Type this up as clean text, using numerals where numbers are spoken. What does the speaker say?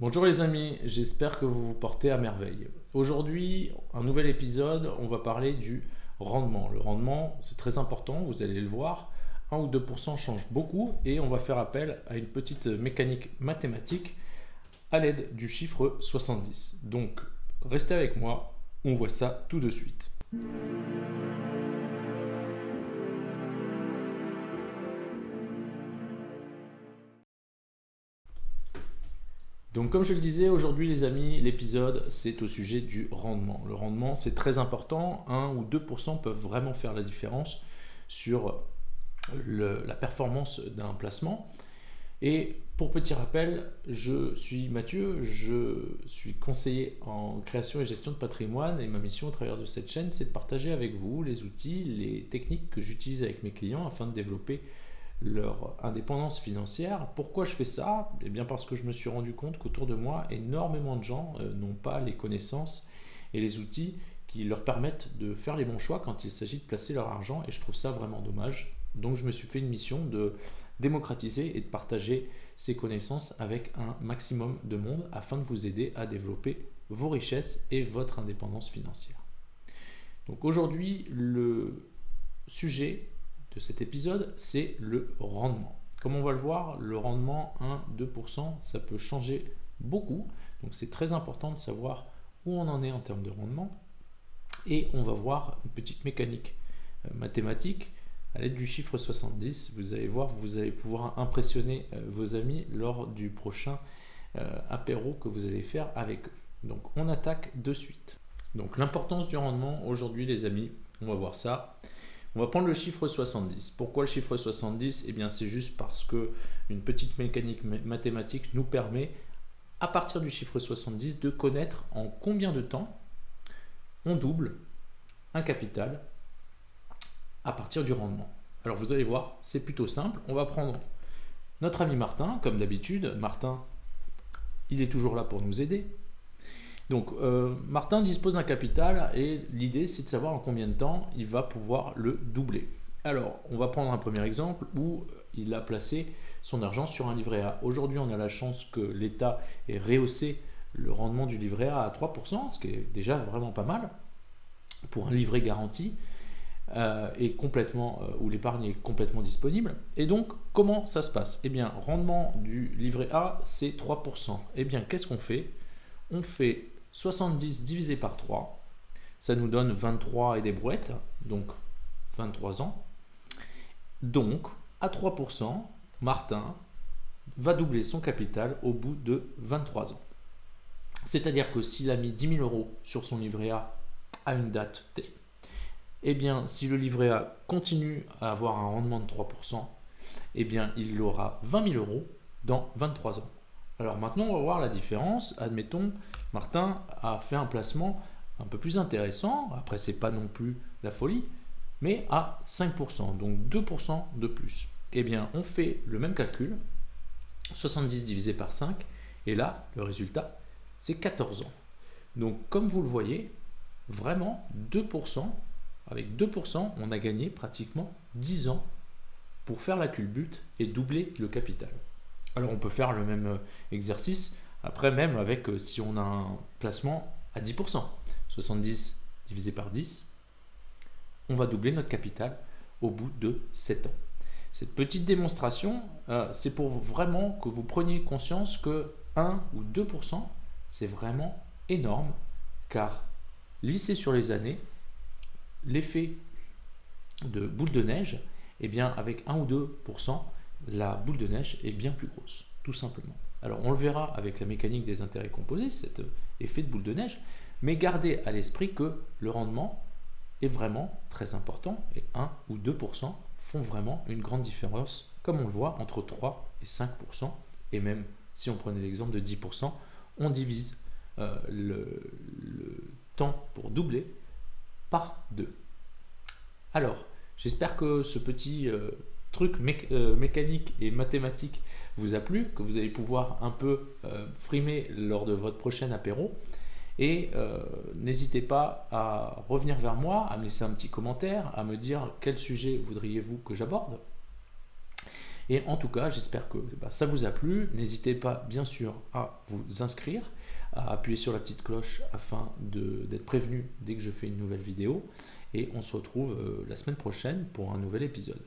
Bonjour les amis, j'espère que vous vous portez à merveille. Aujourd'hui, un nouvel épisode, on va parler du rendement. Le rendement, c'est très important, vous allez le voir. 1 ou 2% change beaucoup et on va faire appel à une petite mécanique mathématique à l'aide du chiffre 70. Donc, restez avec moi, on voit ça tout de suite. Donc comme je le disais, aujourd'hui les amis, l'épisode c'est au sujet du rendement. Le rendement c'est très important, 1 ou 2% peuvent vraiment faire la différence sur la performance d'un placement. Et pour petit rappel, je suis Mathieu, je suis conseiller en création et gestion de patrimoine et ma mission au travers de cette chaîne c'est de partager avec vous les outils, les techniques que j'utilise avec mes clients afin de développer leur indépendance financière. Pourquoi je fais ça? Eh bien parce que je me suis rendu compte qu'autour de moi, énormément de gens n'ont pas les connaissances et les outils qui leur permettent de faire les bons choix quand il s'agit de placer leur argent et je trouve ça vraiment dommage. Donc je me suis fait une mission de démocratiser et de partager ces connaissances avec un maximum de monde afin de vous aider à développer vos richesses et votre indépendance financière. Donc aujourd'hui, le sujet de cet épisode, c'est le rendement. Comme on va le voir, le rendement 1-2%, ça peut changer beaucoup. Donc c'est très important de savoir où on en est en termes de rendement. Et on va voir une petite mécanique mathématique à l'aide du chiffre 70. Vous allez voir, vous allez pouvoir impressionner vos amis lors du prochain apéro que vous allez faire avec eux. Donc on attaque de suite. Donc l'importance du rendement aujourd'hui les amis, on va voir ça. On va prendre le chiffre 70. Pourquoi le chiffre 70? Eh bien, c'est juste parce que une petite mécanique mathématique nous permet, à partir du chiffre 70, de connaître en combien de temps on double un capital à partir du rendement. Alors, vous allez voir, c'est plutôt simple. On va prendre notre ami Martin, comme d'habitude. Martin, il est toujours là pour nous aider. Donc Martin dispose d'un capital et l'idée c'est de savoir en combien de temps il va pouvoir le doubler. Alors on va prendre un premier exemple où il a placé son argent sur un livret A. Aujourd'hui on a la chance que l'État ait rehaussé le rendement du livret A à 3%, ce qui est déjà vraiment pas mal pour un livret garanti et complètement, où l'épargne est complètement disponible. Et donc comment ça se passe? Eh bien rendement du livret A c'est 3%. Eh bien qu'est-ce qu'on fait? On fait 70 divisé par 3, ça nous donne 23 et des brouettes, donc 23 ans. Donc, à 3%, Martin va doubler son capital au bout de 23 ans. C'est-à-dire que s'il a mis 10 000 euros sur son livret A à une date T, eh bien, si le livret A continue à avoir un rendement de 3%, eh bien, il aura 20 000 euros dans 23 ans. Alors maintenant, on va voir la différence. Admettons, Martin a fait un placement un peu plus intéressant. Après, c'est pas non plus la folie, mais à 5%, donc 2% de plus. Eh bien, on fait le même calcul, 70 divisé par 5, et là, le résultat, c'est 14 ans. Donc, comme vous le voyez, vraiment 2%, avec 2%, on a gagné pratiquement 10 ans pour faire la culbute et doubler le capital. Alors on peut faire le même exercice après même avec si on a un placement à 10%. 70 divisé par 10, on va doubler notre capital au bout de 7 ans. Cette petite démonstration, c'est pour vraiment que vous preniez conscience que 1 ou 2%, c'est vraiment énorme car lissé sur les années, l'effet de boule de neige, eh bien avec 1 ou 2%, la boule de neige est bien plus grosse, tout simplement. Alors on le verra avec la mécanique des intérêts composés, cet effet de boule de neige, mais gardez à l'esprit que le rendement est vraiment très important et 1 ou 2% font vraiment une grande différence, comme on le voit, entre 3 et 5%, et même si on prenait l'exemple de 10%, on divise le temps pour doubler par 2. Alors, j'espère que ce petit truc mécanique et mathématique vous a plu, que vous allez pouvoir un peu frimer lors de votre prochain apéro. Et n'hésitez pas à revenir vers moi, à me laisser un petit commentaire, à me dire quel sujet voudriez-vous que j'aborde. Et en tout cas, j'espère que ça vous a plu. N'hésitez pas, bien sûr, à vous inscrire, à appuyer sur la petite cloche afin d'être prévenu dès que je fais une nouvelle vidéo. Et on se retrouve la semaine prochaine pour un nouvel épisode.